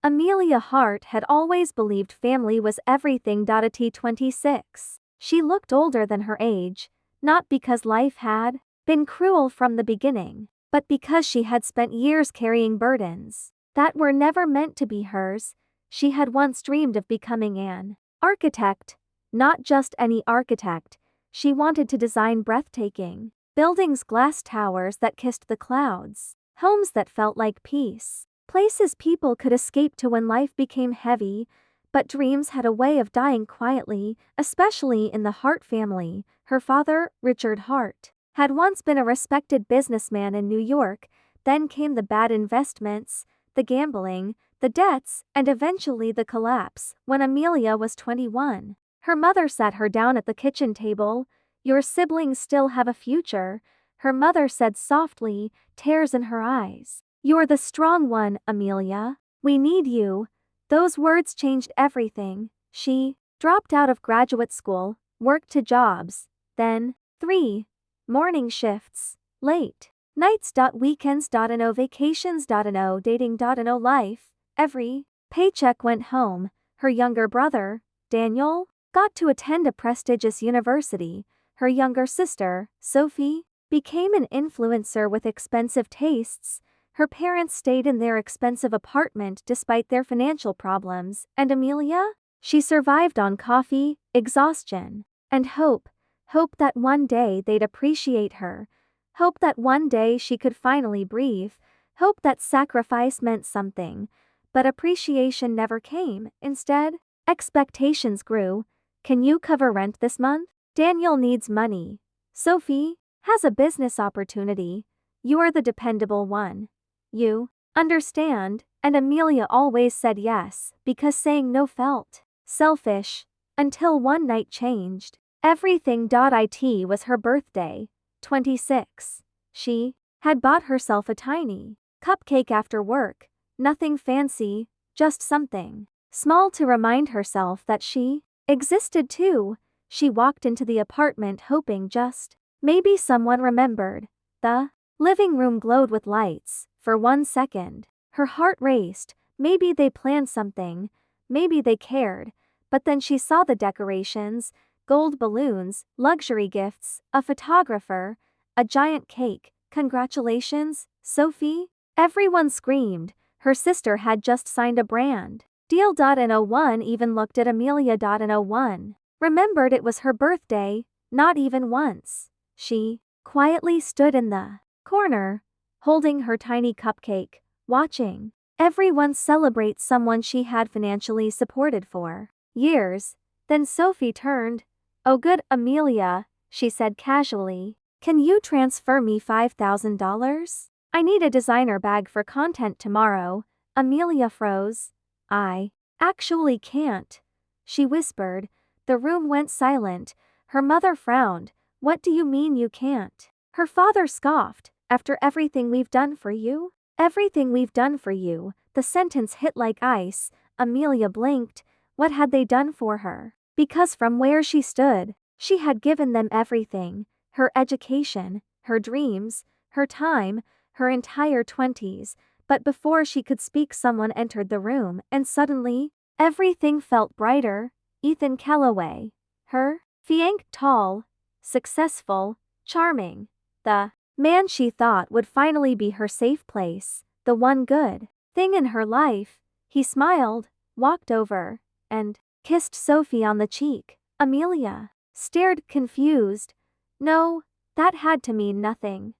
Amelia Hart had always believed family was everything. At 26, she looked older than her age, not because life had been cruel from the beginning, but because she had spent years carrying burdens that were never meant to be hers. She had once dreamed of becoming an architect, not just any architect. She wanted to design breathtaking buildings, glass towers that kissed the clouds, homes that felt like peace, places people could escape to when life became heavy. But dreams had a way of dying quietly, especially in the Hart family. Her father, Richard Hart, had once been a respected businessman in New York. Then came the bad investments, the gambling, the debts, and eventually the collapse. When Amelia was 21, her mother sat her down at the kitchen table. "Your siblings still have a future," her mother said softly, tears in her eyes. "You're the strong one, Amelia. We need you." Those words changed everything. She dropped out of graduate school, worked 2 jobs, then 3 morning shifts, late nights, weekends, no vacations, no dating, no life. Every paycheck went home. Her younger brother, Daniel, got to attend a prestigious university. Her younger sister, Sophie, became an influencer with expensive tastes. Her parents stayed in their expensive apartment despite their financial problems. And Amelia? She survived on coffee, exhaustion, and hope. Hope that one day they'd appreciate her. Hope that one day she could finally breathe. Hope that sacrifice meant something. But appreciation never came. Instead, expectations grew. "Can you cover rent this month? Daniel needs money. Sophie has a business opportunity. You're the dependable one. You understand." And Amelia always said yes, because saying no felt selfish. Until one night changed everything. It was her birthday, 26. She had bought herself a tiny cupcake after work. Nothing fancy, just something small to remind herself that she existed too. She walked into the apartment hoping just maybe someone remembered. The living room glowed with lights. For 1 second, her heart raced. Maybe they planned something. Maybe they cared. But then she saw the decorations, gold balloons, luxury gifts, a photographer, a giant cake. "Congratulations, Sophie!" Everyone screamed. Her sister had just signed a brand deal. No one even looked at Amelia. No one remembered it was her birthday, not even once. She quietly stood in the corner, holding her tiny cupcake, watching everyone celebrate someone she had financially supported for years. Then Sophie turned. "Oh good, Amelia," she said casually. "Can you transfer me $5,000? I need a designer bag for content tomorrow." Amelia froze. "I actually can't," she whispered. The room went silent. Her mother frowned. "What do you mean you can't?" Her father scoffed. "After everything we've done for you?" "Everything we've done for you." The sentence hit like ice. Amelia blinked. What had they done for her? Because from where she stood, she had given them everything. Her education, her dreams, her time, her entire 20s. But before she could speak, someone entered the room, and suddenly, everything felt brighter. Ethan Calloway. Her fiancé, tall, successful, charming. The man she thought would finally be her safe place, the one good thing in her life. He smiled, walked over, and kissed Sophie on the cheek. Amelia stared, confused. No, that had to mean nothing,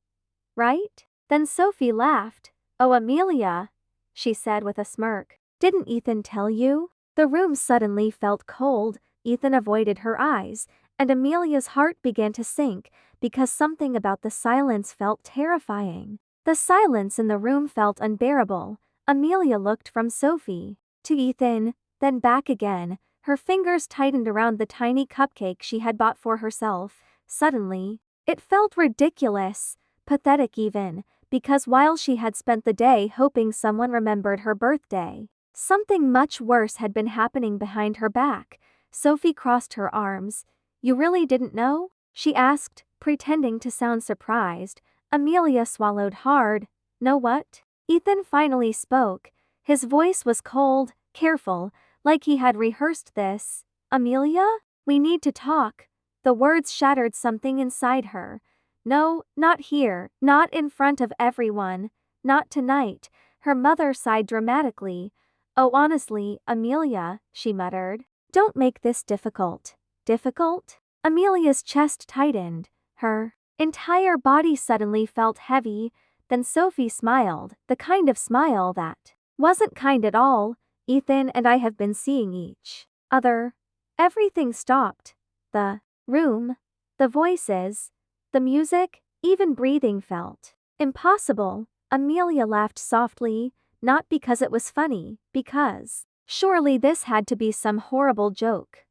right? Then Sophie laughed. "Oh Amelia," she said with a smirk. "Didn't Ethan tell you?" The room suddenly felt cold. Ethan avoided her eyes, and Amelia's heart began to sink, because something about the silence felt terrifying. The silence in the room felt unbearable. Amelia looked from Sophie to Ethan, then back again. Her fingers tightened around the tiny cupcake she had bought for herself. Suddenly, it felt ridiculous, pathetic even, because while she had spent the day hoping someone remembered her birthday, something much worse had been happening behind her back. Sophie crossed her arms. "You really didn't know?" she asked, pretending to sound surprised. Amelia swallowed hard. "Know what?" Ethan finally spoke. His voice was cold, careful, like he had rehearsed this. Amelia? We need to talk. The words shattered something inside her. No, not here, not in front of everyone, not tonight. Her mother sighed dramatically. Oh, honestly, Amelia, she muttered. Don't make this difficult. Difficult? Amelia's chest tightened. Her entire body suddenly felt heavy. Then Sophie smiled, the kind of smile that wasn't kind at all. Ethan and I have been seeing each other. Everything stopped. The room, the voices, the music, even breathing felt impossible. Amelia laughed softly, not because it was funny, because surely this had to be some horrible joke.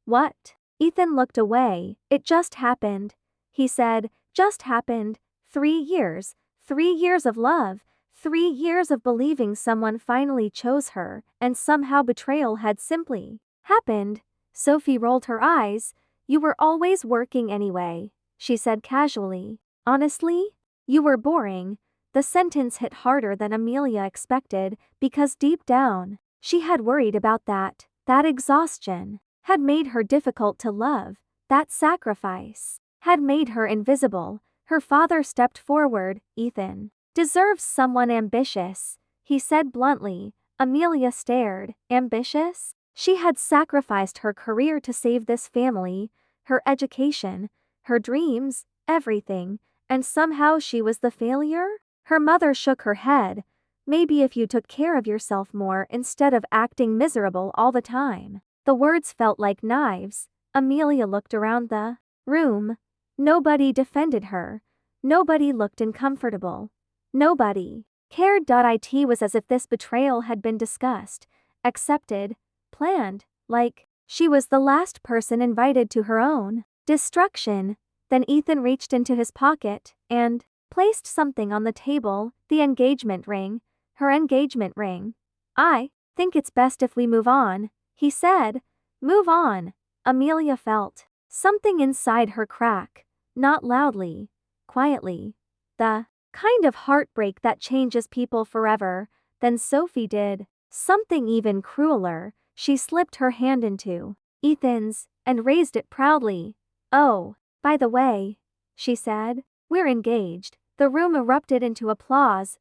What? Ethan looked away. It just happened. He said, just happened. 3 years. 3 years of love. 3 years of believing someone finally chose her, and somehow betrayal had simply happened. Sophie rolled her eyes. You were always working anyway, she said casually. Honestly? You were boring. The sentence hit harder than Amelia expected, because deep down, she had worried about that. That exhaustion had made her difficult to love. That sacrifice had made her invisible. Her father stepped forward. Ethan deserves someone ambitious, he said bluntly. Amelia stared. Ambitious? She had sacrificed her career to save this family, her education, her dreams, everything, and somehow she was the failure? Her mother shook her head. Maybe if you took care of yourself more instead of acting miserable all the time. The words felt like knives. Amelia looked around the room. Nobody defended her. Nobody looked uncomfortable. Nobody cared. It was as if this betrayal had been discussed, accepted, planned, like she was the last person invited to her own destruction. Then Ethan reached into his pocket and placed something on the table. The engagement ring. Her engagement ring. I think it's best if we move on, he said. Move on. Amelia felt something inside her crack. Not loudly, quietly. The kind of heartbreak that changes people forever. Then Sophie did something even crueler. She slipped her hand into Ethan's and raised it proudly. Oh, by the way, she said, we're engaged. The room erupted into applause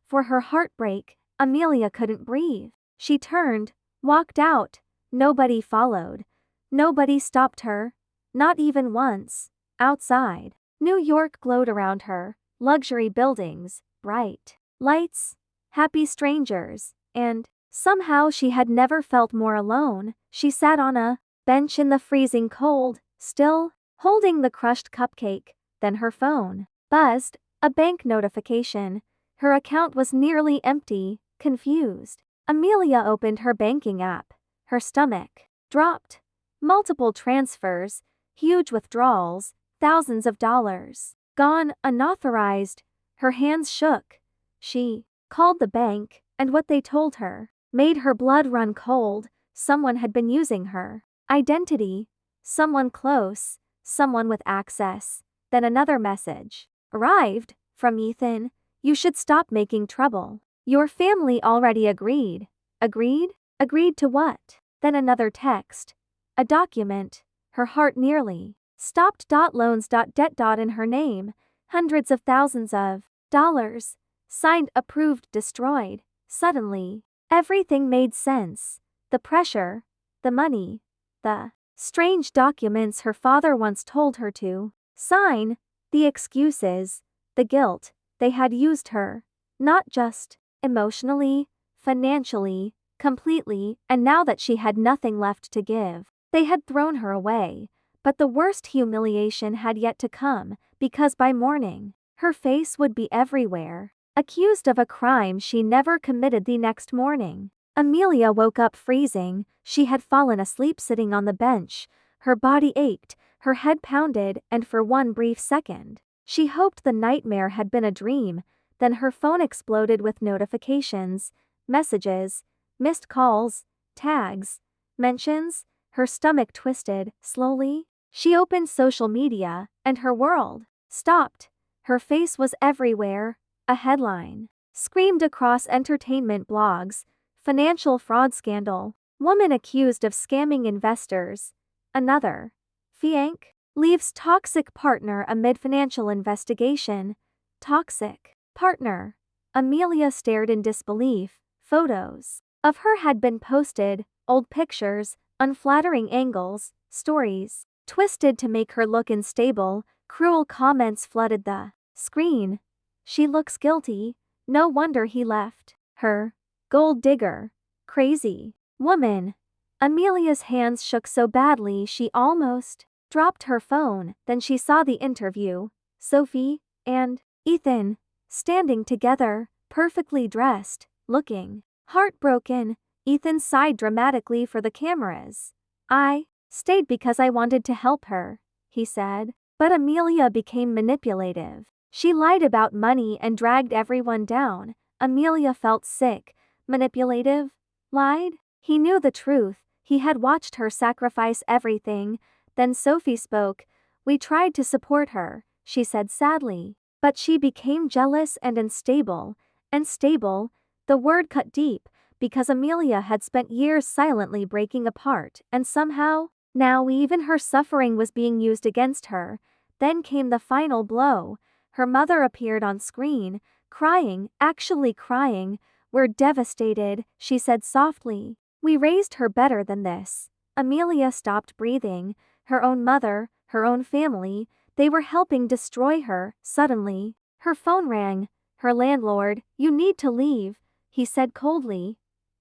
for her heartbreak. Amelia couldn't breathe. She turned, walked out. Nobody followed. Nobody stopped her. Not even once. Outside, New York glowed around her. Luxury buildings, bright lights, happy strangers, and somehow she had never felt more alone. She sat on a bench in the freezing cold, still holding the crushed cupcake. Then her phone buzzed, a bank notification. Her account was nearly empty. Confused, Amelia opened her banking app. Her stomach dropped. Multiple transfers, huge withdrawals, thousands of dollars. Gone, unauthorized. Her hands shook. She called the bank, and what they told her made her blood run cold. Someone had been using her identity. Someone close, someone with access. Then another message arrived from Ethan. You should stop making trouble. Your family already agreed. Agreed? Agreed to what? Then another text. A document. Her heart nearly stopped. Loans. Debt. In her name. Hundreds of thousands of dollars. Signed, approved, destroyed. Suddenly, everything made sense. The pressure, the money, the strange documents her father once told her to sign, the excuses, the guilt. They had used her. Not just emotionally, financially, completely, and now that she had nothing left to give, they had thrown her away. But the worst humiliation had yet to come, because by morning, her face would be everywhere, accused of a crime she never committed. The next morning, Amelia woke up freezing. She had fallen asleep sitting on the bench. Her body ached, her head pounded, and for one brief second, she hoped the nightmare had been a dream. Then her phone exploded with notifications, messages, missed calls, tags, mentions. Her stomach twisted. Slowly, she opened social media, and her world stopped. Her face was everywhere. A headline Screamed across entertainment blogs. Financial fraud scandal. Woman accused of scamming investors. Another. Fianc leaves toxic partner amid financial investigation. Toxic partner. Amelia stared in disbelief. Photos of her had been posted, old pictures, unflattering angles, stories twisted to make her look unstable. Cruel comments flooded the screen. She looks guilty. No wonder he left her. Gold digger. Crazy woman. Amelia's hands shook so badly she almost dropped her phone. Then she saw the interview. Sophie and Ethan standing together, perfectly dressed, looking heartbroken. Ethan sighed dramatically for the cameras. I stayed because I wanted to help her, he said. But Amelia became manipulative. She lied about money and dragged everyone down. Amelia felt sick. Manipulative? Lied? He knew the truth. He had watched her sacrifice everything. Then Sophie spoke. We tried to support her, she said sadly. But she became jealous and unstable. Unstable? The word cut deep, because Amelia had spent years silently breaking apart, and somehow, now even her suffering was being used against her. Then came the final blow. Her mother appeared on screen, crying, actually crying. We're devastated, she said softly. We raised her better than this. Amelia stopped breathing. Her own mother, her own family, they were helping destroy her. Suddenly, her phone rang. Her landlord, you need to leave, he said coldly.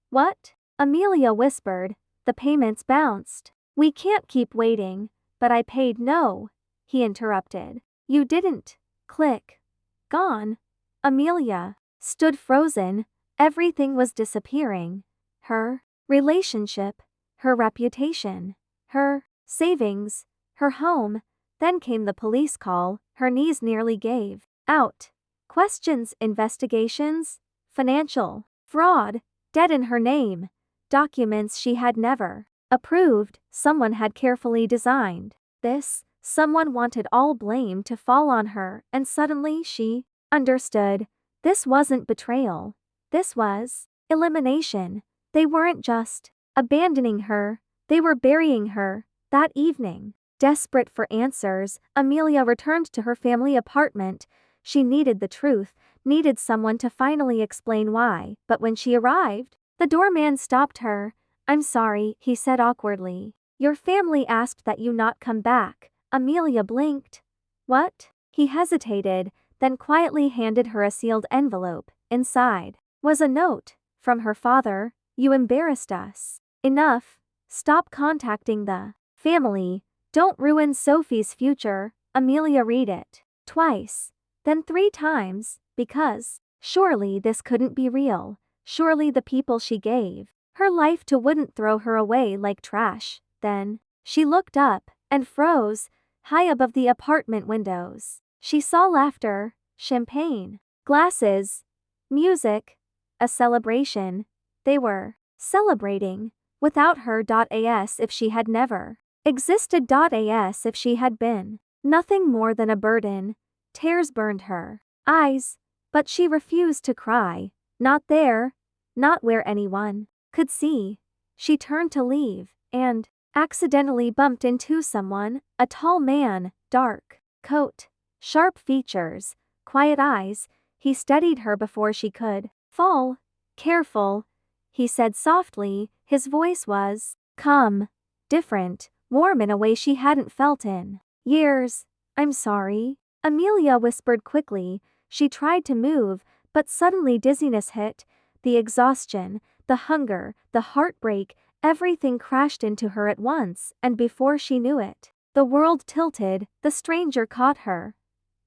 What? Amelia whispered. The payments bounced. We can't keep waiting. But I paid. No, he interrupted. You didn't. Click. Gone. Amelia stood frozen. Everything was disappearing. Her relationship, her reputation, her savings, her home. Then came the police call. Her knees nearly gave out. Questions, investigations, financial fraud, debt in her name, documents she had never approved, someone had carefully designed. This, someone wanted all blame to fall on her, and suddenly she understood. This wasn't betrayal. This was elimination. They weren't just abandoning her, they were burying her. That evening, desperate for answers, Amelia returned to her family apartment. She needed the truth, needed someone to finally explain why. But when she arrived, the doorman stopped her. I'm sorry, he said awkwardly. Your family asked that you not come back. Amelia blinked. What? He hesitated, then quietly handed her a sealed envelope. Inside was a note from her father. You embarrassed us. Enough. Stop contacting the family. Don't ruin Sophie's future. Amelia read it twice, then 3 times, because surely this couldn't be real. Surely the people she gave her life to wouldn't throw her away like trash. Then she looked up and froze. High above the apartment windows, she saw laughter, champagne, glasses, music, a celebration. They were celebrating without her. As if she had never existed. As if she had been nothing more than a burden. Tears burned her eyes, but she refused to cry. Not there, not where anyone could see. She turned to leave, and accidentally bumped into someone, a tall man, dark coat, sharp features, quiet eyes. He steadied her before she could fall. Careful, he said softly. His voice was calm, different, warm in a way she hadn't felt in years. I'm sorry, Amelia whispered quickly. She tried to move, but suddenly dizziness hit. The exhaustion, the hunger, the heartbreak, everything crashed into her at once, and before she knew it, the world tilted. The stranger caught her.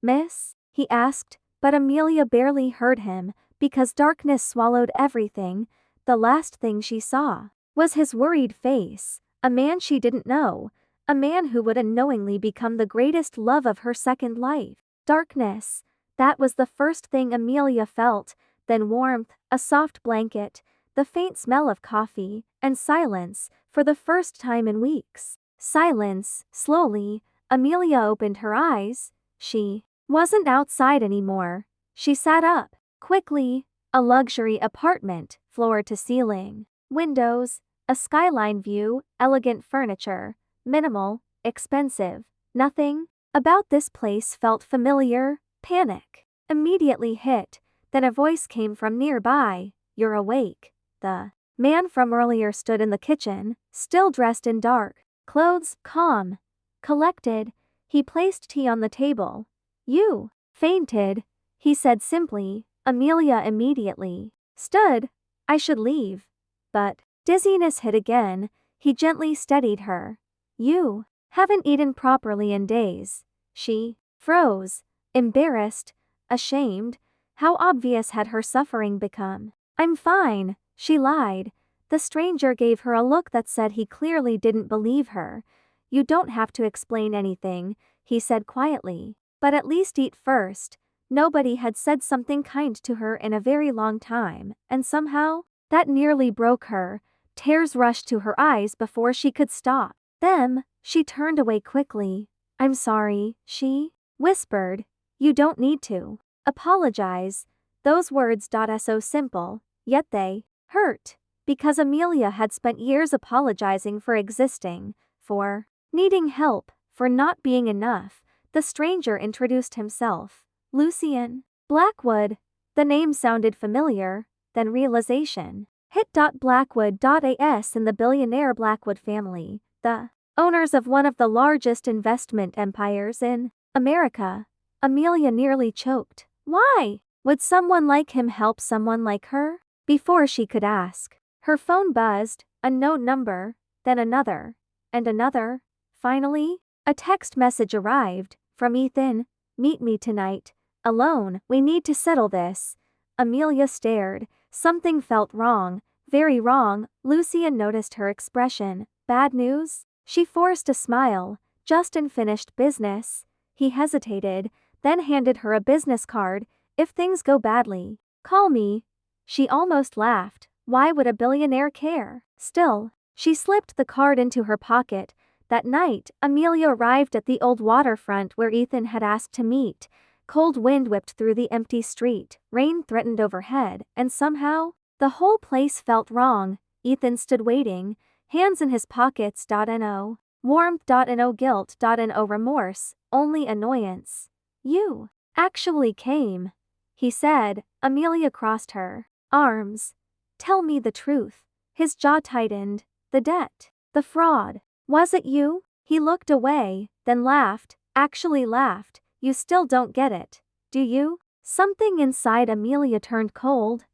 Miss? He asked, but Amelia barely heard him, because darkness swallowed everything. The last thing she saw was his worried face, a man she didn't know, a man who would unknowingly become the greatest love of her second life. Darkness. That was the first thing Amelia felt, then warmth, a soft blanket, the faint smell of coffee, and silence, for the first time in weeks. Silence. Slowly, Amelia opened her eyes. She wasn't outside anymore. She sat up, quickly, A luxury apartment, floor to ceiling. Windows, a skyline view, elegant furniture. Minimal, expensive. Nothing about this place felt familiar. Panic immediately hit, then a voice came from nearby. "You're awake." The man from earlier stood in the kitchen, still dressed in dark clothes, calm, collected. He placed tea on the table. "You fainted," he said simply. Amelia immediately stood. "I should leave." But dizziness hit again. He gently steadied her. "You haven't eaten properly in days." She froze, embarrassed, ashamed. How obvious had her suffering become? "I'm fine," she lied. The stranger gave her a look that said he clearly didn't believe her. "You don't have to explain anything," he said quietly. "But at least eat first." Nobody had said something kind to her in a very long time, and somehow, that nearly broke her. Tears rushed to her eyes before she could stop them. She turned away quickly. "I'm sorry," she whispered. "You don't need to apologize." Those words are so simple, yet they hurt, because Amelia had spent years apologizing for existing, for needing help, for not being enough. The stranger introduced himself. "Lucian Blackwood." The name sounded familiar, then realization hit. Blackwood as in the billionaire Blackwood family, the owners of one of the largest investment empires in America. Amelia nearly choked. Why would someone like him help someone like her? Before she could ask, her phone buzzed, unknown number, then another, and another. Finally, a text message arrived, from Ethan. "Meet me tonight. Alone. We need to settle this." Amelia stared. Something felt wrong, very wrong. Lucian noticed her expression. "Bad news?" She forced a smile. "Just unfinished business." He hesitated, then handed her a business card. "If things go badly, call me." She almost laughed. Why would a billionaire care? Still, she slipped the card into her pocket. That night, Amelia arrived at the old waterfront where Ethan had asked to meet. Cold wind whipped through the empty street, rain threatened overhead, and somehow, the whole place felt wrong. Ethan stood waiting, hands in his pockets. No warmth. No guilt. No remorse, only annoyance. "You actually came," he said. Amelia crossed her arms. "Tell me the truth." His jaw tightened. "The debt. The fraud. Was it you?" He looked away, then laughed, actually laughed. "You still don't get it, do you?" Something inside Amelia turned cold.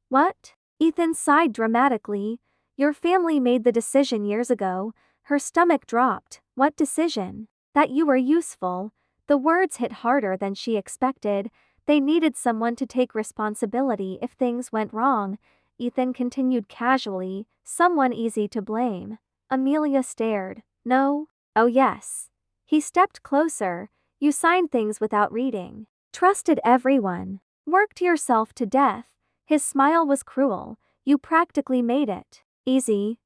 "What?" Ethan sighed dramatically. "Your family made the decision years ago." Her stomach dropped. "What decision?" "That you were useful." The words hit harder than she expected. They needed someone to take responsibility if things went wrong. Ethan continued casually, "Someone easy to blame." Amelia stared. "No?" "Oh yes." He stepped closer. "You signed things without reading. Trusted everyone. Worked yourself to death." His smile was cruel. "You practically made it easy."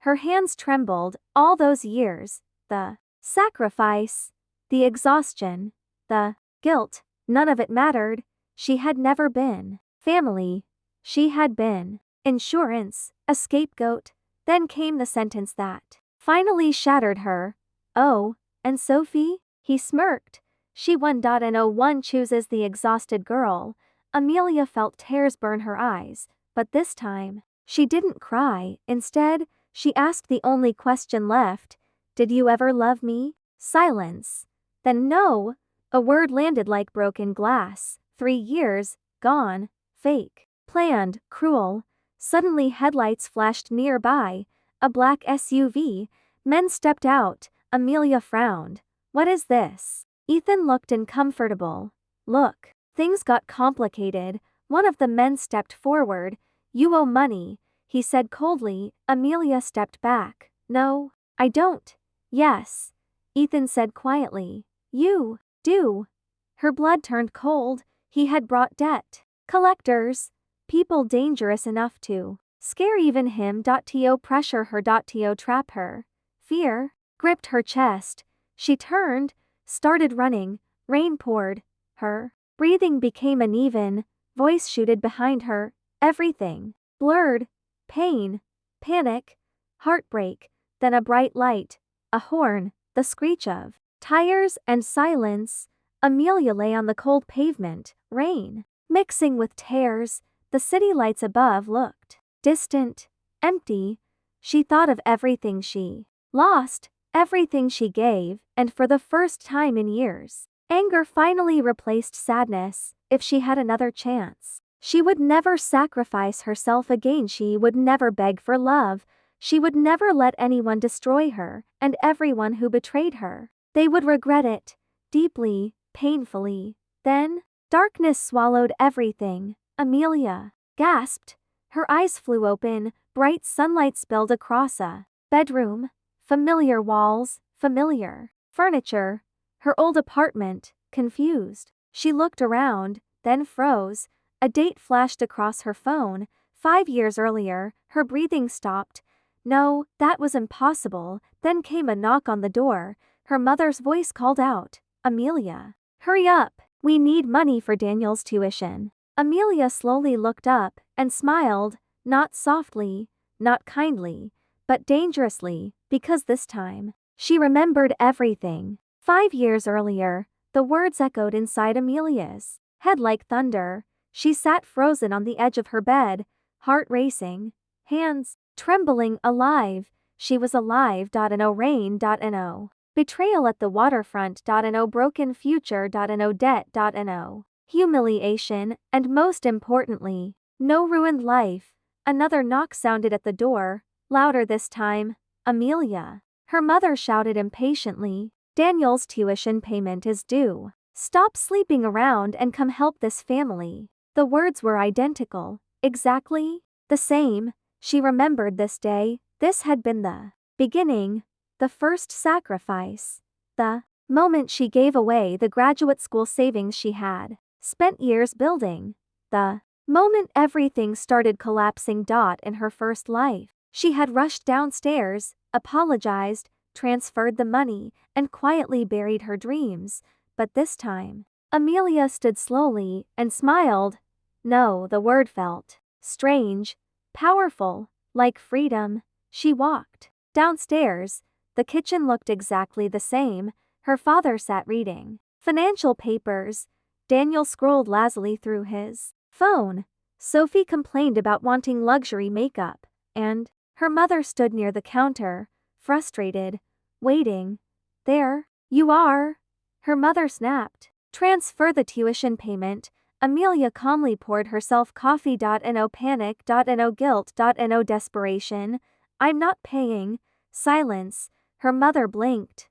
Her hands trembled. All those years, the sacrifice, the exhaustion, the guilt, none of it mattered. She had never been family. She had been insurance, a scapegoat. Then came the sentence that finally shattered her. "Oh, and Sophie?" He smirked. "She won. No one chooses the exhausted girl." Amelia felt tears burn her eyes, but this time, she didn't cry. Instead, she asked the only question left. "Did you ever love me?" Silence. Then no. A word landed like broken glass. 3 years, gone, fake, planned, cruel. Suddenly headlights flashed nearby. A black SUV. Men stepped out. Amelia frowned. "What is this?" Ethan looked uncomfortable. "Look." Things got complicated. One of the men stepped forward. "You owe money," he said coldly. Amelia stepped back. "No, I don't." "Yes," Ethan said quietly. "You do." Her blood turned cold. He had brought debt collectors, people dangerous enough to scare even him. To pressure her. To trap her. Fear gripped her chest. She turned, started running. Rain poured. Her breathing became uneven. Voice shooted behind her. Everything. Blurred. Pain. Panic. Heartbreak. Then a bright light. A horn. The screech of tires and silence. Amelia lay on the cold pavement, rain mixing with tears. The city lights above looked distant, empty. She thought of everything she lost, everything she gave, and for the first time in years, anger finally replaced sadness. If she had another chance, she would never sacrifice herself again. She would never beg for love. She would never let anyone destroy her, and everyone who betrayed her. They would regret it, deeply, painfully. Then, darkness swallowed everything. Amelia gasped. Her eyes flew open, bright sunlight spilled across a bedroom. Familiar walls, familiar furniture. Her old apartment, confused. She looked around, then froze. A date flashed across her phone. 5 years earlier. Her breathing stopped. No, that was impossible. Then came a knock on the door. Her mother's voice called out, "Amelia, hurry up. We need money for Daniel's tuition." Amelia slowly looked up and smiled, not softly, not kindly, but dangerously, because this time, she remembered everything. 5 years earlier, the words echoed inside Amelia's head like thunder. She sat frozen on the edge of her bed, heart racing, hands trembling. Alive. She was alive. No rain. No betrayal at the waterfront. No broken future. No debt. No humiliation, and most importantly, no ruined life. Another knock sounded at the door, louder this time. "Amelia," her mother shouted impatiently, "Daniel's tuition payment is due. Stop sleeping around and come help this family." The words were identical, exactly the same. She remembered this day. This had been the beginning, the first sacrifice, the moment she gave away the graduate school savings she had spent years building, the moment everything started collapsing. In her first life, she had rushed downstairs, apologized, transferred the money, and quietly buried her dreams. But this time, Amelia stood slowly and smiled. No, the word felt strange, powerful, like freedom. She walked downstairs. The kitchen looked exactly the same. Her father sat reading financial papers. Daniel scrolled lazily through his phone. Sophie complained about wanting luxury makeup, and her mother stood near the counter, frustrated, waiting. "There you are," her mother snapped. "Transfer the tuition payment." Amelia calmly poured herself coffee. No panic. No guilt. No desperation. "I'm not paying." Silence. Her mother blinked.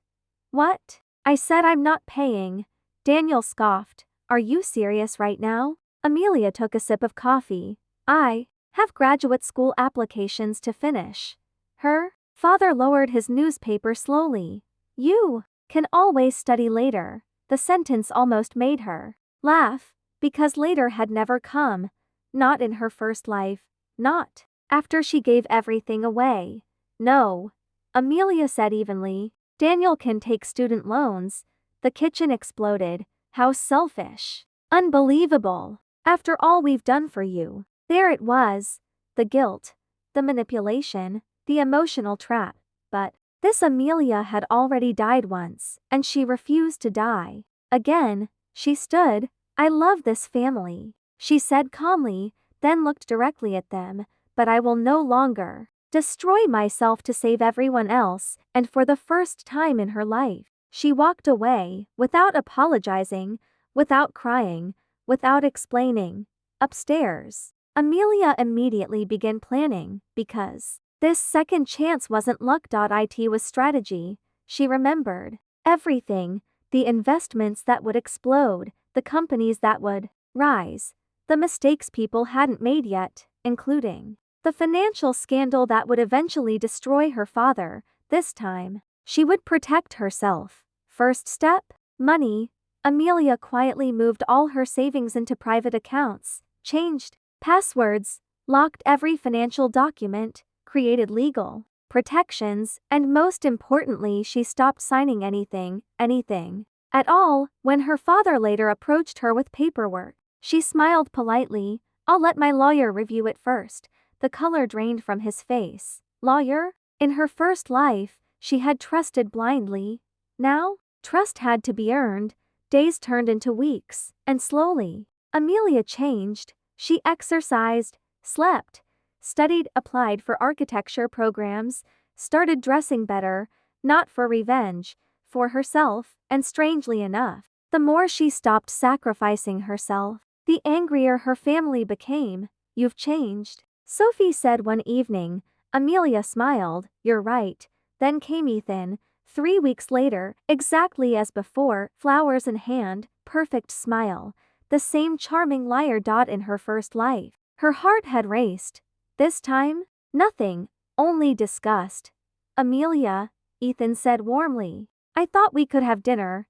"What?" "I said I'm not paying." Daniel scoffed. "Are you serious right now?" Amelia took a sip of coffee. "I have graduate school applications to finish." Her father lowered his newspaper slowly. "You can always study later." The sentence almost made her laugh, because later had never come. Not in her first life. Not after she gave everything away. "No," Amelia said evenly. "Daniel can take student loans." The kitchen exploded. "How selfish. Unbelievable. After all we've done for you." There it was. The guilt. The manipulation. The emotional trap. But this Amelia had already died once, and she refused to die again. She stood. "I love this family," she said calmly, then looked directly at them. "But I will no longer destroy myself to save everyone else." And for the first time in her life, she walked away, without apologizing, without crying, without explaining. Upstairs, Amelia immediately began planning, because this second chance wasn't luck. It was strategy. She remembered everything: the investments that would explode, the companies that would rise, the mistakes people hadn't made yet, including the financial scandal that would eventually destroy her father. This time, she would protect herself. First step: money. Amelia quietly moved all her savings into private accounts, changed passwords, locked every financial document, created legal protections, and most importantly, she stopped signing anything at all. When her father later approached her with paperwork, she smiled politely. I'll let my lawyer review it first. The color drained from his face. Lawyer? In her first life, she had trusted blindly. Now, trust had to be earned. Days turned into weeks, and slowly, Amelia changed. She exercised, slept, studied, applied for architecture programs, started dressing better, not for revenge, for herself, and strangely enough, the more she stopped sacrificing herself, the angrier her family became. You've changed, Sophie said one evening. Amelia smiled. You're right. Then came Ethan. 3 weeks later, exactly as before, flowers in hand, perfect smile. The same charming liar. In her first life, her heart had raced. This time, nothing, only disgust. Amelia, Ethan said warmly. I thought we could have dinner,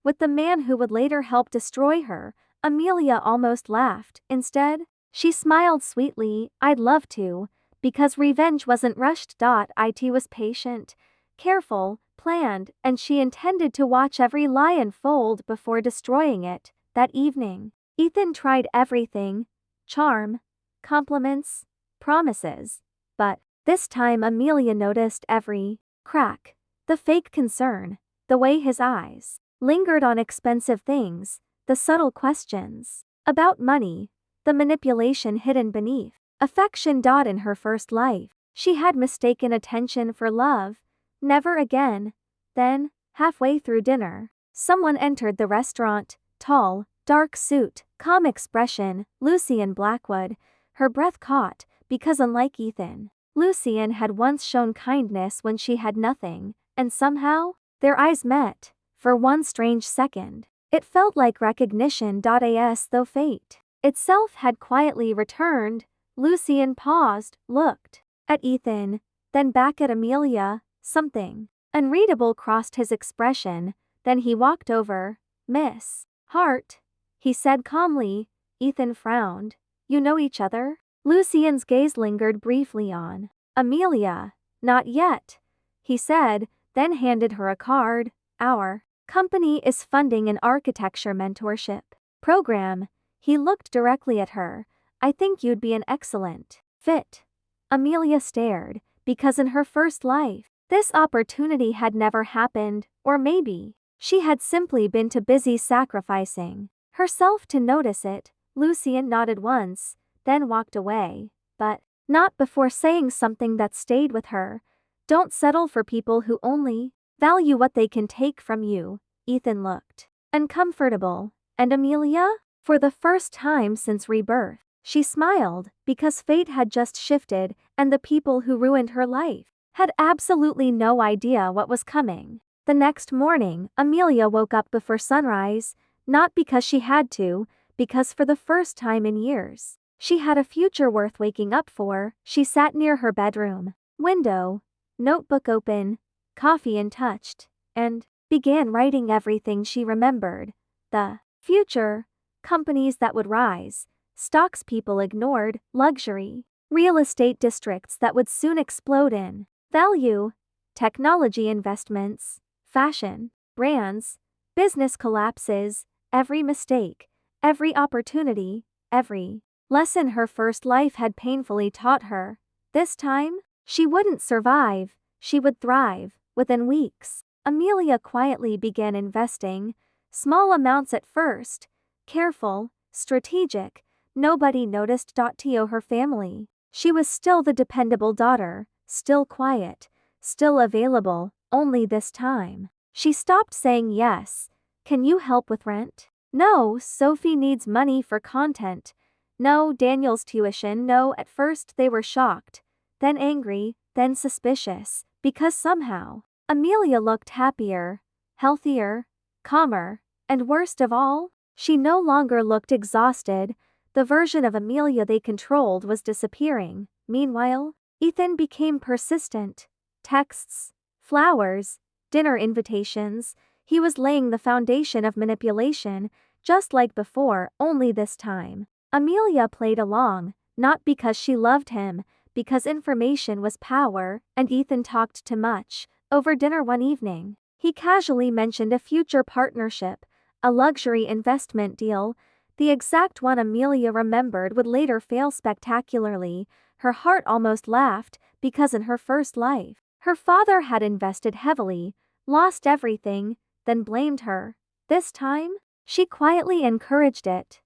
with the man who would later help destroy her. Amelia almost laughed. Instead, she smiled sweetly. I'd love to, because revenge wasn't rushed. It was patient, careful, planned, and she intended to watch every lie unfold before destroying it. That evening, Ethan tried everything: charm, compliments, promises. But this time Amelia noticed every crack, the fake concern, the way his eyes lingered on expensive things, the subtle questions about money, the manipulation hidden beneath affection. In her first life, she had mistaken attention for love. Never again. Then, halfway through dinner, someone entered the restaurant. Tall, dark suit, calm expression, Lucian Blackwood. Her breath caught, because unlike Ethan, Lucian had once shown kindness when she had nothing, and somehow, their eyes met. For one strange second, it felt like recognition. As though fate itself had quietly returned. Lucian paused, looked at Ethan, then back at Amelia. Something unreadable crossed his expression. Then he walked over. Miss Hart, he said calmly. Ethan frowned. You know each other? Lucian's gaze lingered briefly on Amelia. Not yet, he said, then handed her a card. Our company is funding an architecture mentorship program. He looked directly at her. I think you'd be an excellent fit. Amelia stared, because in her first life, this opportunity had never happened, or maybe she had simply been too busy sacrificing herself to notice it. Lucian nodded once, then walked away, but not before saying something that stayed with her. Don't settle for people who only value what they can take from you. Ethan looked uncomfortable, and Amelia, for the first time since rebirth, she smiled, because fate had just shifted, and the people who ruined her life had absolutely no idea what was coming. The next morning, Amelia woke up before sunrise, not because she had to, because for the first time in years, she had a future worth waking up for. She sat near her bedroom window, notebook open, coffee untouched, and began writing everything she remembered. The future, companies that would rise, stocks people ignored, luxury, real estate districts that would soon explode in value, technology investments, fashion, brands, business collapses, every mistake, every opportunity, every lesson her first life had painfully taught her. This time, she wouldn't survive, she would thrive. Within weeks, Amelia quietly began investing, small amounts at first, careful, strategic. Nobody noticed. To her family, she was still the dependable daughter, still quiet, still available. Only this time, she stopped saying yes. Can you help with rent? No, Sophie needs money for content. No, Daniel's tuition. No. At first they were shocked, then angry, then suspicious, because somehow, Amelia looked happier, healthier, calmer, and worst of all, she no longer looked exhausted. The version of Amelia they controlled was disappearing. Meanwhile, Ethan became persistent. Texts, flowers, dinner invitations. He was laying the foundation of manipulation, just like before, only this time Amelia played along, not because she loved him, because information was power, and Ethan talked too much. Over dinner one evening, he casually mentioned a future partnership, a luxury investment deal. The exact one Amelia remembered would later fail spectacularly. Her heart almost laughed, because in her first life, her father had invested heavily, lost everything, then blamed her. This time, she quietly encouraged it.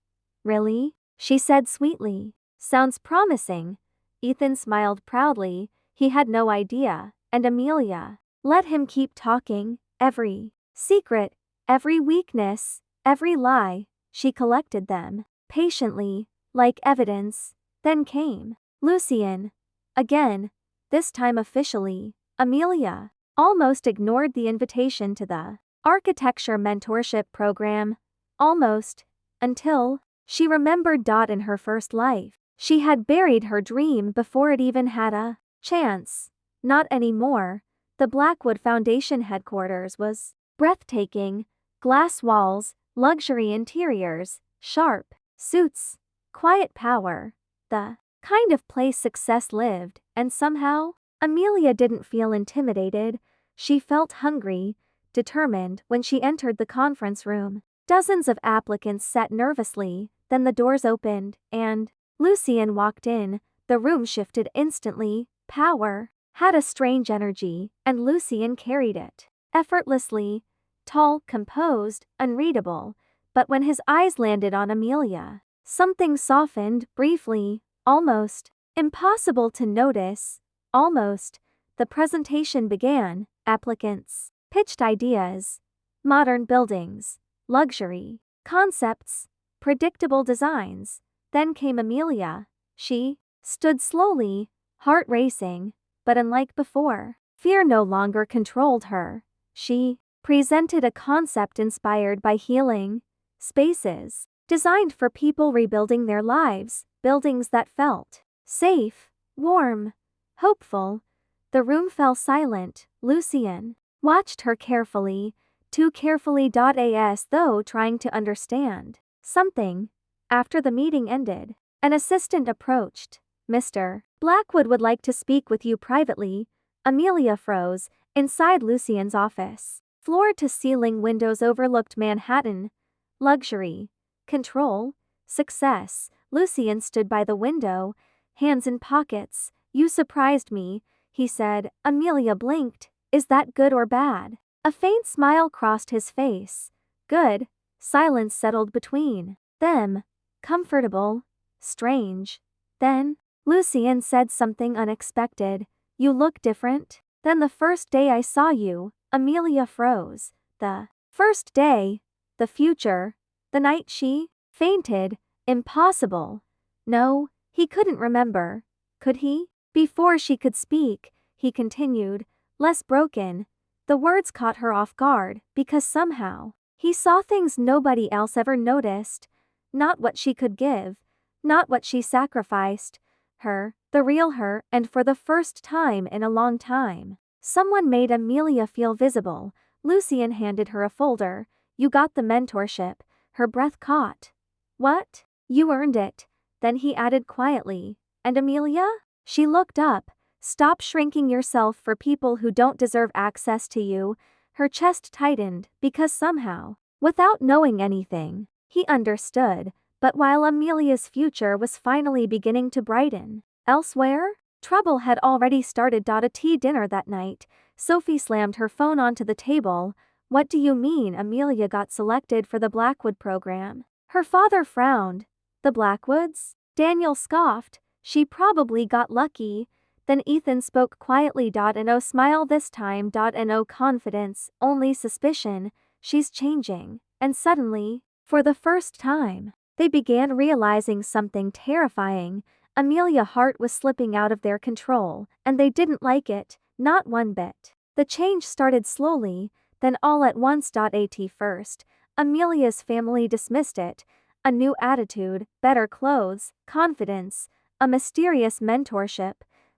Really? She said sweetly. Sounds promising. Ethan smiled proudly. He had no idea, and Amelia let him keep talking. Every secret, every weakness, every lie, she collected them patiently, like evidence. Then came Lucian. Again, this time officially. Amelia almost ignored the invitation to the architecture mentorship program. Almost. Until she remembered in her first life, she had buried her dream before it even had a chance. Not anymore. The Blackwood Foundation headquarters was breathtaking. Glass walls, luxury interiors, sharp suits, quiet power. The kind of place success lived, and somehow, Amelia didn't feel intimidated. She felt hungry, determined. When she entered the conference room, dozens of applicants sat nervously, then the doors opened, and Lucian walked in. The room shifted instantly. Power had a strange energy, and Lucian carried it effortlessly. Tall, composed, unreadable. But when his eyes landed on Amelia, something softened briefly, almost impossible to notice. Almost. The presentation began. Applicants pitched ideas. Modern buildings, luxury concepts, predictable designs. Then came Amelia. She stood slowly, heart racing, but unlike before, fear no longer controlled her. She presented a concept inspired by healing spaces, designed for people rebuilding their lives, buildings that felt safe, warm, hopeful. The room fell silent. Lucian watched her carefully, too carefully. As though trying to understand something. After the meeting ended, an assistant approached. Mr. Blackwood would like to speak with you privately. Amelia froze. Inside Lucian's office, floor-to-ceiling windows overlooked Manhattan. Luxury, control, success. Lucian stood by the window, hands in pockets. You surprised me, he said. Amelia blinked. Is that good or bad? A faint smile crossed his face. Good. Silence settled between them. Comfortable. Strange. Then, Lucian said something unexpected. You look different than the first day I saw you. Amelia froze. The first day? The future? The night she fainted? Impossible. No, he couldn't remember. Could he? Before she could speak, he continued, less broken. The words caught her off guard, because somehow, he saw things nobody else ever noticed. Not what she could give, not what she sacrificed. Her, the real her, and for the first time in a long time, someone made Amelia feel visible. Lucian handed her a folder. You got the mentorship. Her breath caught. What? You earned it. Then he added quietly. And Amelia? She looked up. Stop shrinking yourself for people who don't deserve access to you. Her chest tightened, because somehow, without knowing anything, he understood. But while Amelia's future was finally beginning to brighten, elsewhere, trouble had already started. A tea dinner that night, Sophie slammed her phone onto the table. What do you mean Amelia got selected for the Blackwood program? Her father frowned. The Blackwoods? Daniel scoffed. She probably got lucky. Then Ethan spoke quietly. No smile this time. No confidence, only suspicion. She's changing. And suddenly, for the first time, they began realizing something terrifying. Amelia's heart was slipping out of their control, and they didn't like it, not one bit. The change started slowly, then all at once. At first, Amelia's family dismissed it. A new attitude, better clothes, confidence, a mysterious mentorship.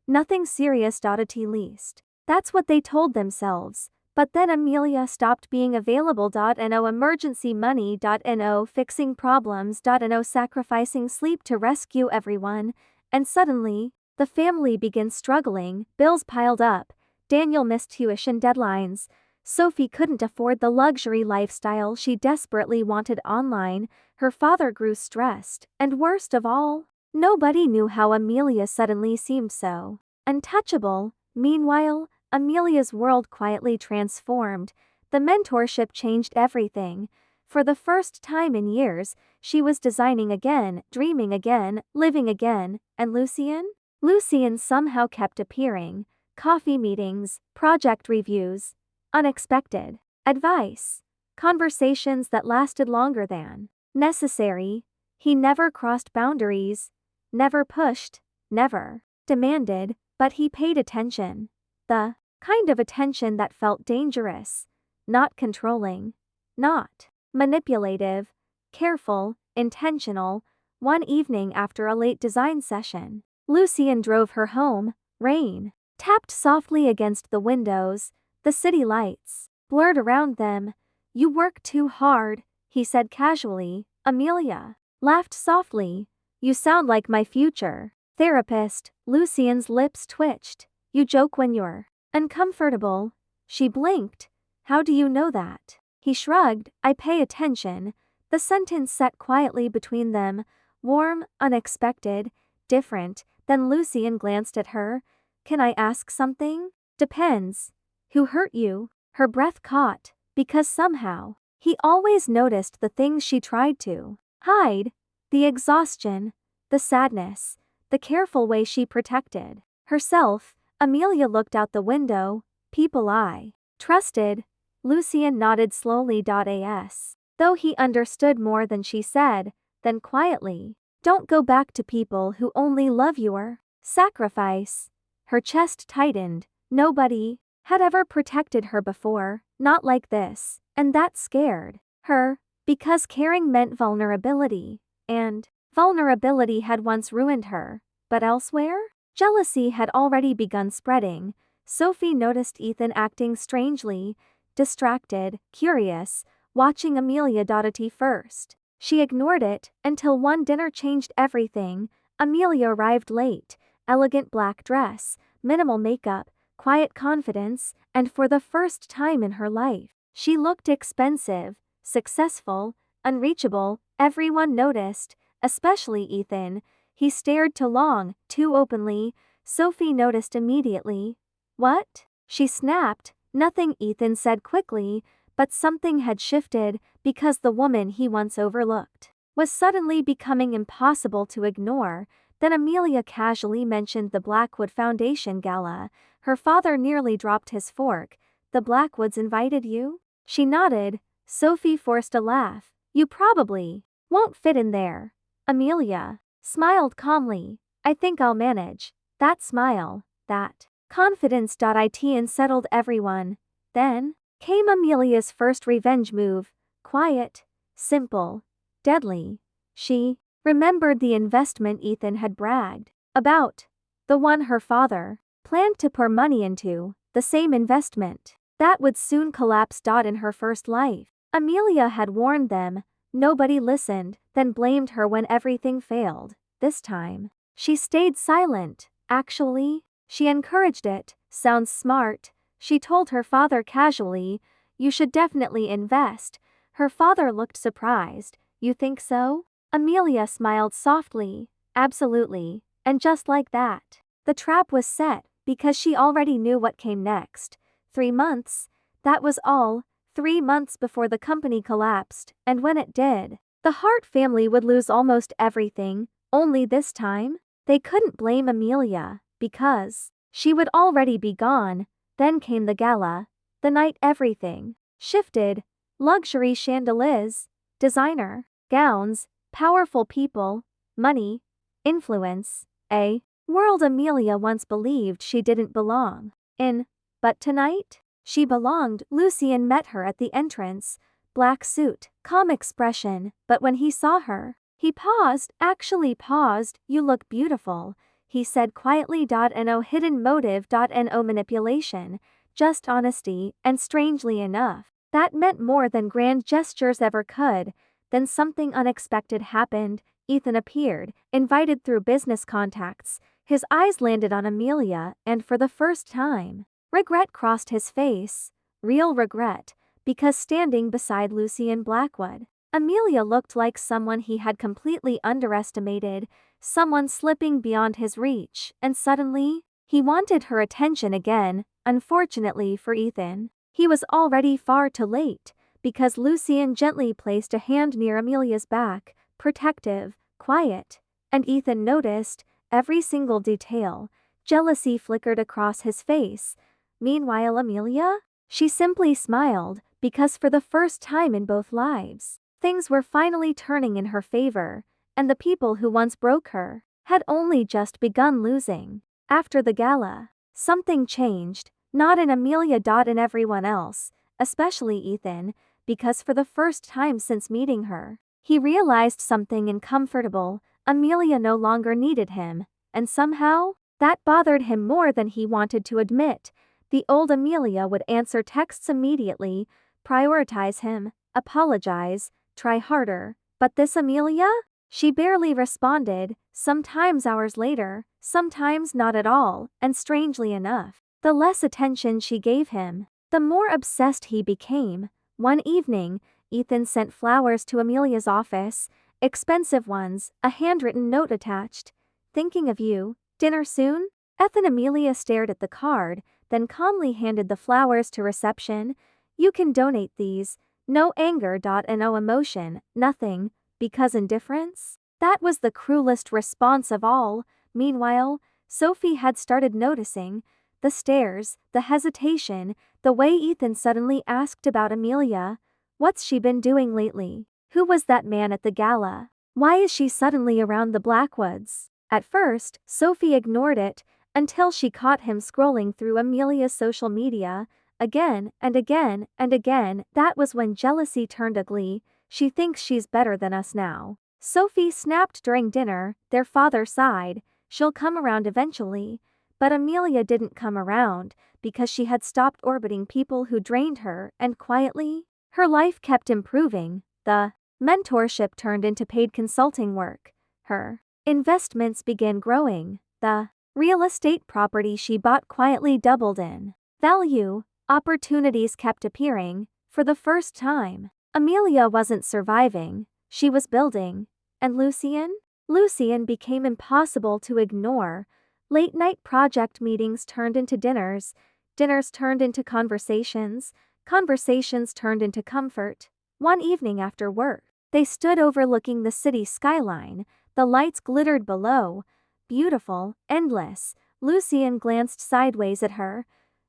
Nothing serious. At least, that's what they told themselves. But then Amelia stopped being available. No emergency money. No fixing problems. No sacrificing sleep to rescue everyone. And suddenly, the family began struggling. Bills piled up. Daniel missed tuition deadlines. Sophie couldn't afford the luxury lifestyle she desperately wanted online, her father grew stressed, and worst of all, nobody knew how Amelia suddenly seemed so untouchable. Meanwhile, Amelia's world quietly transformed. The mentorship changed everything. For the first time in years, she was designing again, dreaming again, living again, and Lucien? Lucien somehow kept appearing. Coffee meetings, project reviews, unexpected advice, conversations that lasted longer than necessary. He never crossed boundaries, never pushed, never demanded, but he paid attention. The kind of attention that felt dangerous, not controlling, not manipulative, careful, intentional. One evening after a late design session, Lucien drove her home. Rain tapped softly against the windows, the city lights blurred around them. "You work too hard," he said casually. Amelia laughed softly. "You sound like my future therapist." Lucien's lips twitched. "You joke when you're uncomfortable." She blinked. "How do you know that?" He shrugged. "I pay attention." The sentence sat quietly between them, warm, unexpected, different. Then Lucien glanced at her. "Can I ask something?" "Depends. Who hurt you?" Her breath caught, because somehow, he always noticed the things she tried to hide. The exhaustion, the sadness, the careful way she protected herself. Amelia looked out the window. "People I trusted." Lucien nodded slowly. As though he understood more than she said, then quietly, "Don't go back to people who only love your sacrifice." Her chest tightened. Nobody had ever protected her before, not like this, and that scared her, because caring meant vulnerability, and vulnerability had once ruined her. But elsewhere, jealousy had already begun spreading. Sophie noticed Ethan acting strangely, distracted, curious, watching Amelia. First, she ignored it, until one dinner changed everything. Amelia arrived late, elegant black dress, minimal makeup, quiet confidence, and for the first time in her life, she looked expensive, successful, unreachable. Everyone noticed, especially Ethan. He stared too long, too openly. Sophie noticed immediately. "What?" she snapped. "Nothing," Ethan said quickly, but something had shifted, because the woman he once overlooked was suddenly becoming impossible to ignore. Then Amelia casually mentioned the Blackwood Foundation gala. Her father nearly dropped his fork. "The Blackwoods invited you?" She nodded. Sophie forced a laugh. "You probably won't fit in there." Amelia smiled calmly. "I think I'll manage." That smile, that confidence. It unsettled everyone. Then came Amelia's first revenge move. Quiet, simple, deadly. She remembered the investment Ethan had bragged about. The one her father planned to pour money into. The same investment that would soon collapse. In her first life, Amelia had warned them. Nobody listened, then blamed her when everything failed. This time, she stayed silent. Actually, she encouraged it. "Sounds smart," she told her father casually. "You should definitely invest." Her father looked surprised. "You think so?" Amelia smiled softly. "Absolutely." And just like that, the trap was set, because she already knew what came next. 3 months. That was all. 3 months before the company collapsed, and when it did, the Hart family would lose almost everything. Only this time, they couldn't blame Amelia, because she would already be gone. Then came the gala. The night everything shifted. Luxury chandeliers, designer gowns, powerful people, money, influence, a world Amelia once believed she didn't belong in. But tonight, she belonged. Lucien met her at the entrance. Black suit, calm expression, but when he saw her, he paused. Actually paused. "You look beautiful," he said quietly. No hidden motive. No manipulation, just honesty, and strangely enough, that meant more than grand gestures ever could. Then something unexpected happened. Ethan appeared, invited through business contacts. His eyes landed on Amelia, and for the first time, regret crossed his face. real regret, because standing beside Lucian Blackwood, Amelia looked like someone he had completely underestimated, someone slipping beyond his reach, and suddenly, he wanted her attention again. Unfortunately for Ethan, he was already far too late, because Lucian gently placed a hand near Amelia's back, protective, quiet, and Ethan noticed every single detail. Jealousy flickered across his face. Meanwhile, Amelia? She simply smiled, because for the first time in both lives, things were finally turning in her favor, and the people who once broke her had only just begun losing. After the gala, something changed, not in Amelia. In everyone else, especially Ethan, because for the first time since meeting her, he realized something uncomfortable. Amelia no longer needed him, and somehow, that bothered him more than he wanted to admit. The old Amelia would answer texts immediately, prioritize him, apologize, try harder, but this Amelia? She barely responded, sometimes hours later, sometimes not at all, and strangely enough, the less attention she gave him, the more obsessed he became. One evening, Ethan sent flowers to Amelia's office, expensive ones, a handwritten note attached. "Thinking of you, dinner soon?" Amelia stared at the card, then calmly handed the flowers to reception. "You can donate these." No anger. No emotion, nothing, because indifference? That was the cruelest response of all. Meanwhile, Sophie had started noticing the stares, the hesitation, the way Ethan suddenly asked about Amelia. What's she been doing lately? Who was that man at the gala? Why is she suddenly around the Blackwoods? At first, Sophie ignored it, until she caught him scrolling through Amelia's social media, again and again and again. That was when jealousy turned ugly. "She thinks she's better than us now," Sophie snapped during dinner. Their father sighed. "She'll come around eventually." But Amelia didn't come around, because she had stopped orbiting people who drained her, and quietly, her life kept improving. The mentorship turned into paid consulting work. Her investments began growing. The real estate property she bought quietly doubled in value. Opportunities kept appearing. For the first time, Amelia wasn't surviving, she was building. And Lucian? Lucian became impossible to ignore. Late-night project meetings turned into dinners, dinners turned into conversations, conversations turned into comfort. One evening after work, they stood overlooking the city skyline. The lights glittered below. Beautiful, endless. Lucian glanced sideways at her.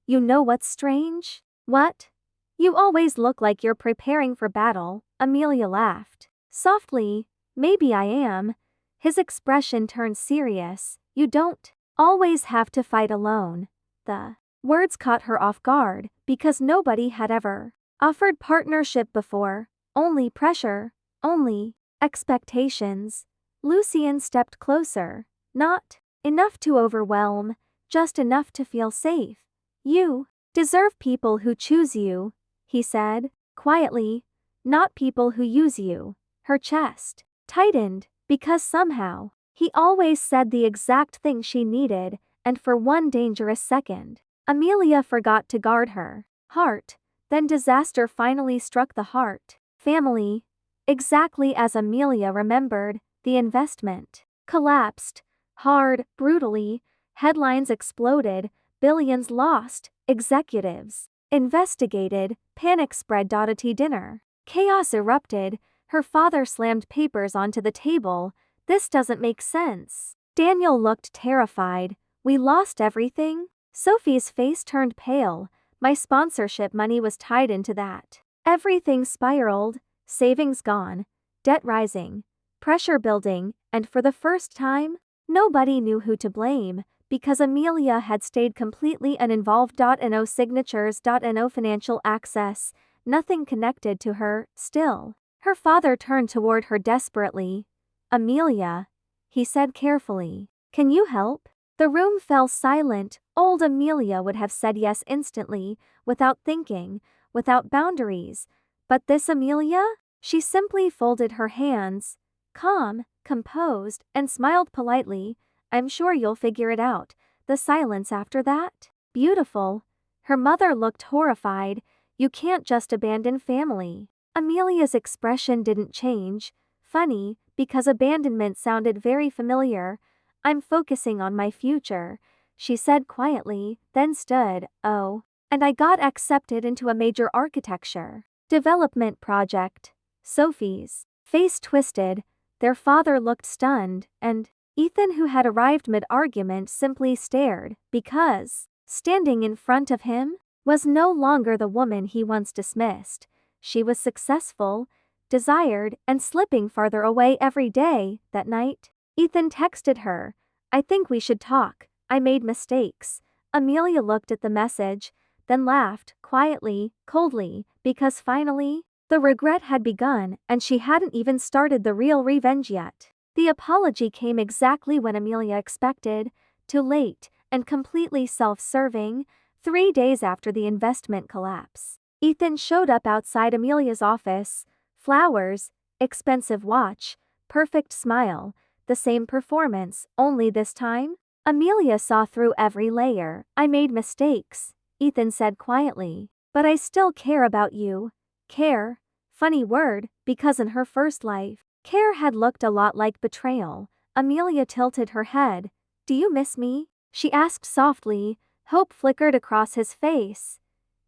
"You know what's strange?" "What?" "You always look like you're preparing for battle." Amelia laughed softly. "Maybe I am." His expression turned serious. "You don't always have to fight alone." The words caught her off guard, because nobody had ever offered partnership before. Only pressure, only expectations. Lucian stepped closer. "Not enough to overwhelm, just enough to feel safe." "You deserve people who choose you," he said, quietly, "not people who use you." Her chest tightened, because somehow, he always said the exact thing she needed, and for one dangerous second, Amelia forgot to guard her heart. Then disaster finally struck the heart. Family. Exactly as Amelia remembered, the investment collapsed. Hard, brutally. Headlines exploded. Billions lost. Executives investigated. Panic spread. At dinner, chaos erupted. Her father slammed papers onto the table. "This doesn't make sense." Daniel looked terrified. "We lost everything?" Sophie's face turned pale. "My sponsorship money was tied into that." Everything spiraled. Savings gone. Debt rising. Pressure building, and for the first time, nobody knew who to blame, because Amelia had stayed completely uninvolved. No signatures. No financial access. Nothing connected to her. Still, her father turned toward her desperately. "Amelia," he said carefully, "can you help?" The room fell silent. Old Amelia would have said yes instantly, without thinking, without boundaries. But this Amelia? She simply folded her hands, calm, composed, and smiled politely. "I'm sure you'll figure it out." The silence after that? Beautiful. Her mother looked horrified. You can't just abandon family. Amelia's expression didn't change. Funny, because abandonment sounded very familiar. I'm focusing on my future, she said quietly, then stood. Oh, and I got accepted into a major architecture development project. Sophie's face twisted. Their father looked stunned, and Ethan, who had arrived mid-argument, simply stared, because standing in front of him was no longer the woman he once dismissed. She was successful, desired, and slipping farther away every day. That night, Ethan texted her, "I think we should talk. I made mistakes." Amelia looked at the message, then laughed, quietly, coldly, because finally, the regret had begun and she hadn't even started the real revenge yet. The apology came exactly when Amelia expected, too late, and completely self-serving. 3 days after the investment collapse, Ethan showed up outside Amelia's office. Flowers, expensive watch, perfect smile, the same performance, only this time, Amelia saw through every layer. "I made mistakes," Ethan said quietly, "but I still care about you." Care? Funny word, because in her first life, care had looked a lot like betrayal. Amelia tilted her head. "Do you miss me?" she asked softly. Hope flickered across his face.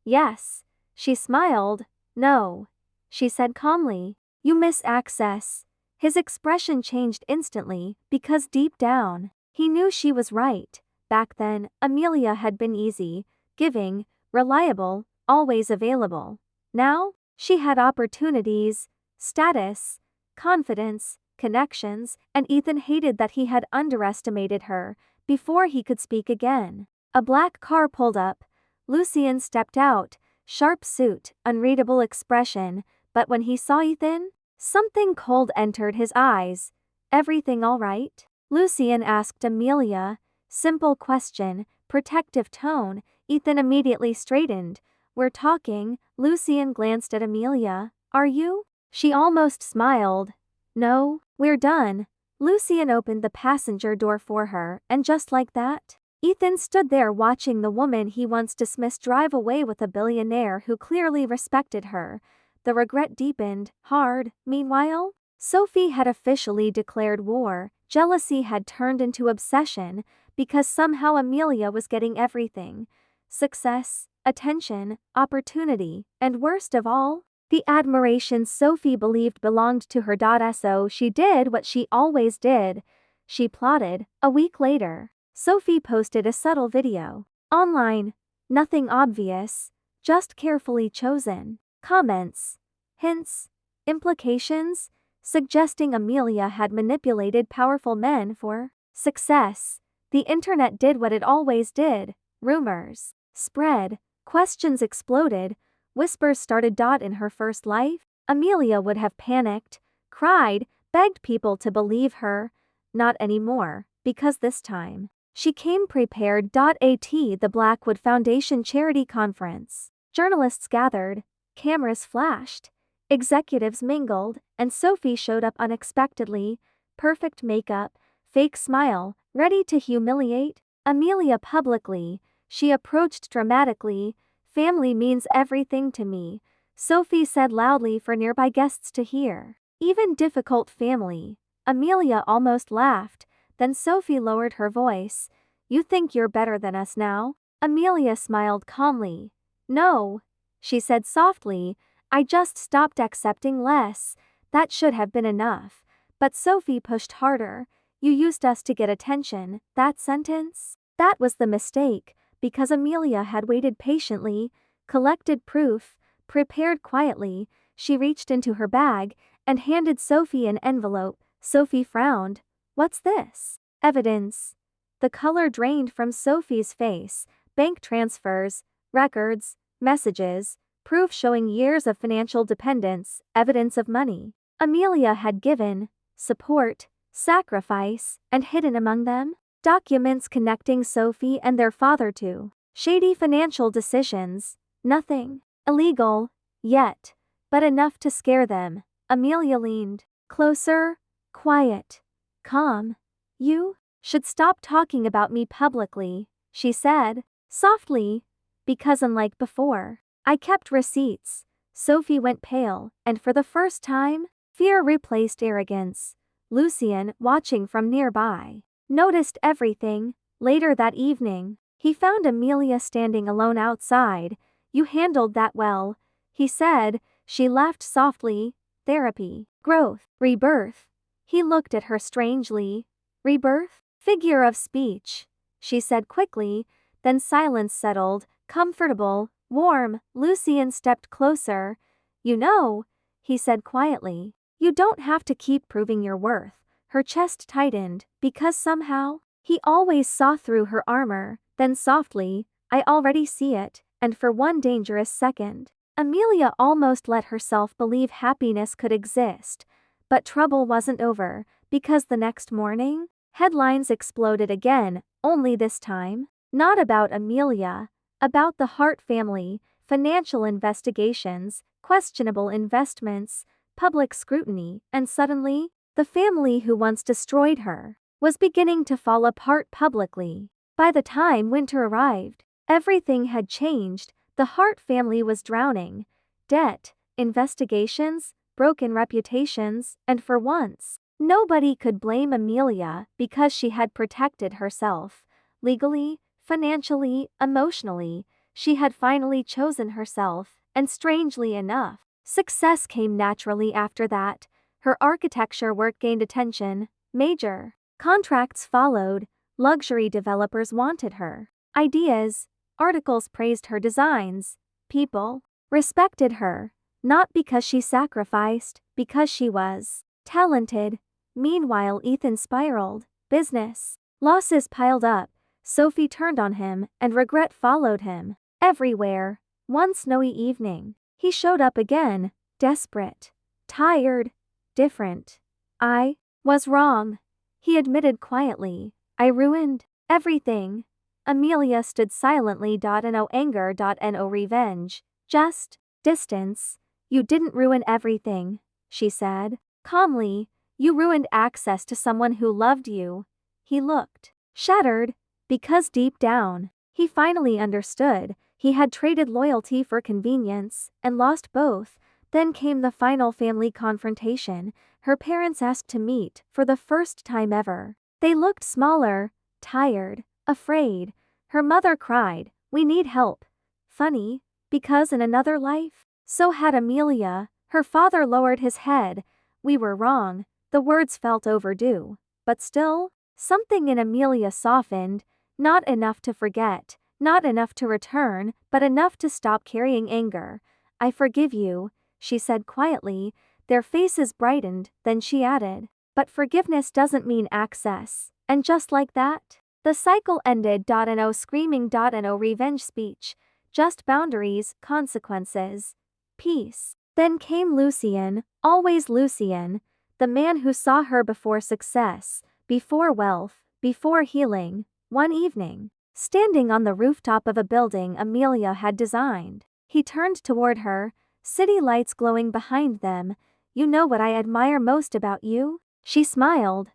"Yes." She smiled. "No," she said calmly. "You miss access." His expression changed instantly, because deep down, he knew she was right. Back then, Amelia had been easy, giving, reliable, always available. Now, she had opportunities, status, confidence, connections, and Ethan hated that he had underestimated her. Before he could speak again, a black car pulled up. Lucien stepped out, sharp suit, unreadable expression, but when he saw Ethan, something cold entered his eyes. "Everything all right?" Lucien asked Amelia. Simple question, protective tone. Ethan immediately straightened. "We're talking." Lucien glanced at Amelia. "Are you?" She almost smiled. "No, we're done." Lucien opened the passenger door for her, and just like that, Ethan stood there watching the woman he once dismissed drive away with a billionaire who clearly respected her. The regret deepened, hard. Meanwhile, Sophie had officially declared war. Jealousy had turned into obsession, because somehow Amelia was getting everything. Success, attention, opportunity, and worst of all, the admiration Sophie believed belonged to her. So she did what she always did. She plotted. A week later, Sophie posted a subtle video online. Nothing obvious, just carefully chosen comments, hints, implications, suggesting Amelia had manipulated powerful men for success. The internet did what it always did. Rumors spread, questions exploded, whispers started. In her first life, Amelia would have panicked, cried, begged people to believe her. Not anymore, because this time, she came prepared. At the Blackwood Foundation charity conference, journalists gathered, cameras flashed, executives mingled, and Sophie showed up unexpectedly. Perfect makeup, fake smile, ready to humiliate Amelia publicly. She approached dramatically. "Family means everything to me," Sophie said loudly for nearby guests to hear. "Even difficult family." Amelia almost laughed, then Sophie lowered her voice. "You think you're better than us now?" Amelia smiled calmly. "No," she said softly, "I just stopped accepting less. That should have been enough." But Sophie pushed harder. "You used us to get attention." That sentence? That was the mistake, because Amelia had waited patiently, collected proof, prepared quietly. She reached into her bag and handed Sophie an envelope. Sophie frowned. "What's this?" "Evidence." The color drained from Sophie's face. Bank transfers, records, messages, proof showing years of financial dependence, evidence of money Amelia had given, support, sacrifice, and hidden among them, documents connecting Sophie and their father to shady financial decisions. Nothing illegal yet, but enough to scare them. Amelia leaned closer, quiet, calm. "You should stop talking about me publicly," she said, softly, "because unlike before, I kept receipts. Sophie went pale, and for the first time, fear replaced arrogance. Lucien, watching from nearby, noticed everything. Later that evening, he found Amelia standing alone outside. You handled that well, he said. She laughed softly. Therapy, growth, rebirth. He looked at her strangely. Rebirth? Figure of speech, she said quickly. Then silence settled, comfortable, warm. Lucien stepped closer. You know, he said quietly, you don't have to keep proving your worth. Her chest tightened, because somehow, he always saw through her armor. Then softly, I already see it, and for one dangerous second, Amelia almost let herself believe happiness could exist. But trouble wasn't over, because the next morning, headlines exploded again, only this time, not about Amelia, about the Hart family, financial investigations, questionable investments, public scrutiny, and suddenly, the family who once destroyed her was beginning to fall apart publicly. By the time winter arrived, everything had changed. The Hart family was drowning. Debt, investigations, broken reputations, and for once, nobody could blame Amelia because she had protected herself. Legally, financially, emotionally, she had finally chosen herself, and strangely enough, success came naturally after that. Her architecture work gained attention, major contracts followed, luxury developers wanted her ideas, articles praised her designs, people respected her, not because she sacrificed, because she was talented. Meanwhile, Ethan spiraled, business losses piled up. Sophie turned on him, and regret followed him everywhere. One snowy evening, he showed up again, desperate, tired, different. I was wrong, he admitted quietly. I ruined everything. Amelia stood silently. No anger. No revenge. Just distance. You didn't ruin everything, she said calmly. You ruined access to someone who loved you. He looked shattered, because deep down, he finally understood. He had traded loyalty for convenience, and lost both. Then came the final family confrontation. Her parents asked to meet, for the first time ever. They looked smaller, tired, afraid. Her mother cried, we need help. Funny, because in another life, so had Amelia. Her father lowered his head. We were wrong. The words felt overdue. But still, something in Amelia softened. Not enough to forget, not enough to return, but enough to stop carrying anger. I forgive you, she said quietly. Their faces brightened. Then she added, but forgiveness doesn't mean access. And just like that, the cycle ended. No screaming. No revenge speech. Just boundaries, consequences, peace. Then came Lucien, always Lucien, the man who saw her before success, before wealth, before healing. One evening, standing on the rooftop of a building Amelia had designed, he turned toward her, city lights glowing behind them. You know what I admire most about you? She smiled.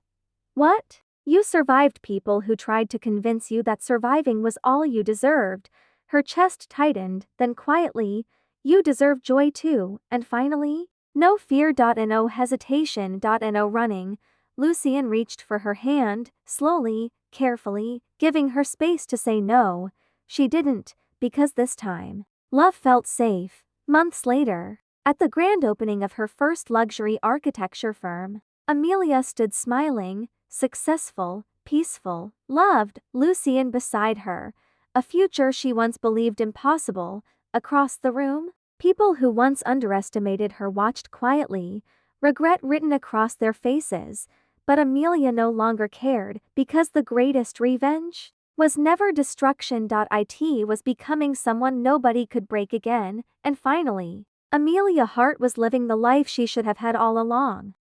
What? You survived people who tried to convince you that surviving was all you deserved. Her chest tightened, then quietly, you deserve joy too. And finally, no fear. No hesitation. No running. Lucien reached for her hand, slowly, carefully, giving her space to say no. She didn't, because this time, love felt safe. Months later, at the grand opening of her first luxury architecture firm, Amelia stood smiling, successful, peaceful, loved. Lucien beside her, a future she once believed impossible. Across the room, people who once underestimated her watched quietly, regret written across their faces. But Amelia no longer cared, because the greatest revenge was never destruction. It was becoming someone nobody could break again. And finally, Amelia Hart was living the life she should have had all along.